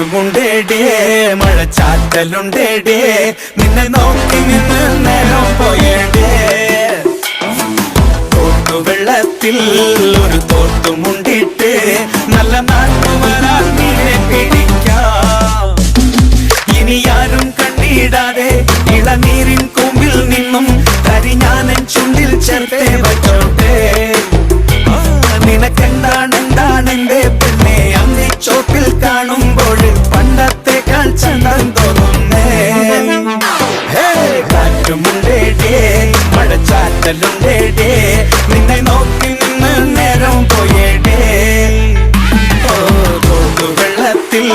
കാറ്റുമുണ്ടേടേ മഴച്ചാറ്റലുണ്ടേടേ നിന്നെ നോക്കി നിന്ന് നേരം പോയേടേ തോട്ടുവെള്ളത്തിൽ ഒരു തോട്ടുമുണ്ടിട്ട് നല്ല നാട്ടുവരാൻ നീരെ പിടിക്കാം ഇനി ആരും കണ്ടിടാതെ ഇളനീരിൻ കൊമ്പിൽ നിന്നും കരിഞ്ഞാനൻ ചുണ്ടിൽ ചേർത്തേ വച്ചോട്ടെ നിനക്കെന്താണെന്റെ പെണ്ണെ അന്നി ചോപ്പിൽ കാണുമ്പോൾ പണ്ടത്തെക്കാൾ ചന്തം തോന്നുന്നേ കാറ്റുമുണ്ടേടേ മഴച്ചാറ്റലുണ്ടേടേ നിന്നെ നോക്കി നിന്ന് നേരം പോയേടേ വെള്ളത്തിൽ